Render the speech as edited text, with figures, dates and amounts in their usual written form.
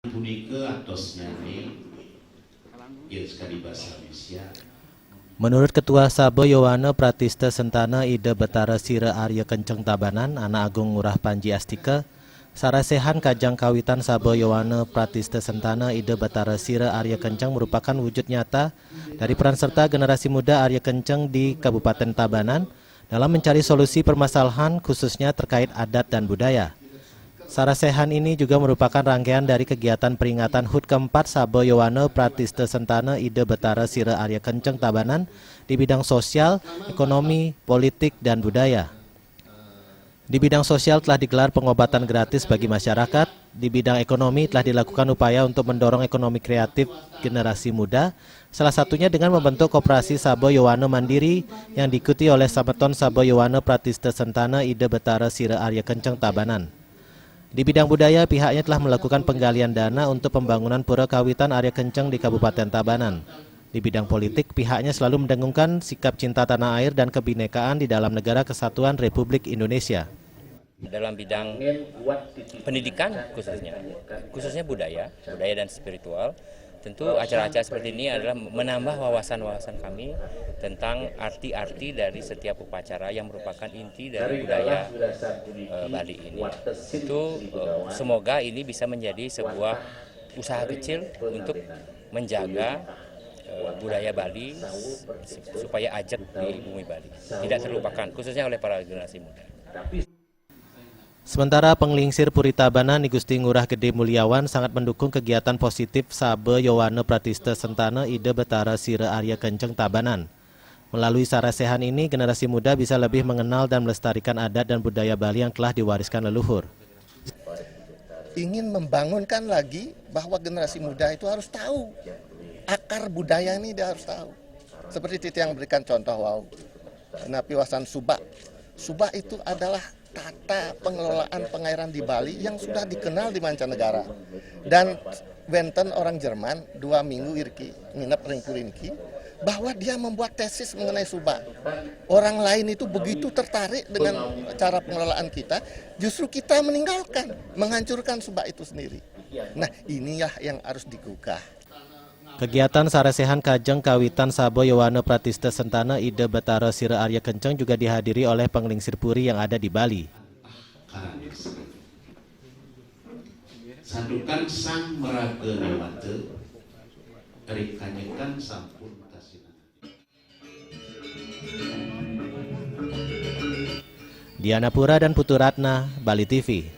Punika atosnya nih, ieu sekali bahasa Indonesia. Menurut Ketua Sabo Yowana Pratista Sentana Ide Betara Sire Arya Kenceng Tabanan, Anak Agung Ngurah Panji Astika, sarasehan kajang kawitan Sabo Yowana Pratista Sentana Ide Betara Sire Arya Kenceng merupakan wujud nyata dari peran serta generasi muda Arya Kenceng di Kabupaten Tabanan dalam mencari solusi permasalahan khususnya terkait adat dan budaya. Sarasehan ini juga merupakan rangkaian dari kegiatan peringatan HUT keempat Sabo Yowana Pratista Sentana Ide Betara Sire Arya Kenceng Tabanan di bidang sosial, ekonomi, politik, dan budaya. Di bidang sosial telah digelar pengobatan gratis bagi masyarakat. Di bidang ekonomi telah dilakukan upaya untuk mendorong ekonomi kreatif generasi muda, salah satunya dengan membentuk koperasi Sabo Yowana Mandiri yang diikuti oleh Sameton Sabo Yowana Pratista Sentana Ide Betara Sire Arya Kenceng Tabanan. Di bidang budaya, pihaknya telah melakukan penggalian dana untuk pembangunan Pura Kawitan Arya Kenceng di Kabupaten Tabanan. Di bidang politik, pihaknya selalu mendengungkan sikap cinta tanah air dan kebinekaan di dalam negara kesatuan Republik Indonesia. Dalam bidang pendidikan khususnya budaya dan spiritual, tentu acara-acara seperti ini adalah menambah wawasan-wawasan kami tentang arti-arti dari setiap upacara yang merupakan inti dari budaya Bali ini. Itu semoga ini bisa menjadi sebuah usaha kecil untuk menjaga budaya Bali supaya ajak di bumi Bali tidak terlupakan, khususnya oleh para generasi muda. Sementara penglingsir Puri Tabanan Gusti Ngurah Gede Mulyawan sangat mendukung kegiatan positif Sabo Yowana Pratista Sentana Ide Betara Sire Arya Kenceng Tabanan. Melalui sarasehan ini, generasi muda bisa lebih mengenal dan melestarikan adat dan budaya Bali yang telah diwariskan leluhur. Ingin membangunkan lagi bahwa generasi muda itu harus tahu akar budaya ini, dia harus tahu. Seperti Titi yang berikan contoh, Napiwasan Subak. Subak itu adalah tata pengelolaan pengairan di Bali yang sudah dikenal di mancanegara. Dan Wenten orang Jerman 2 minggu irki nginep ringki bahwa dia membuat tesis mengenai Subak. Orang lain itu begitu tertarik dengan cara pengelolaan kita, justru kita meninggalkan, menghancurkan Subak itu sendiri. Nah, inilah yang harus digugah. Kegiatan sarasehan kajang kawitan Sabo Yowana Pratista Sentana Ide Betara Sire Arya Kenceng juga dihadiri oleh penglingsir Puri yang ada di Bali. Sandukan sang meraga lewate, rikanyekan sampun kasina. Diana Pura dan Putu Ratna, Bali TV.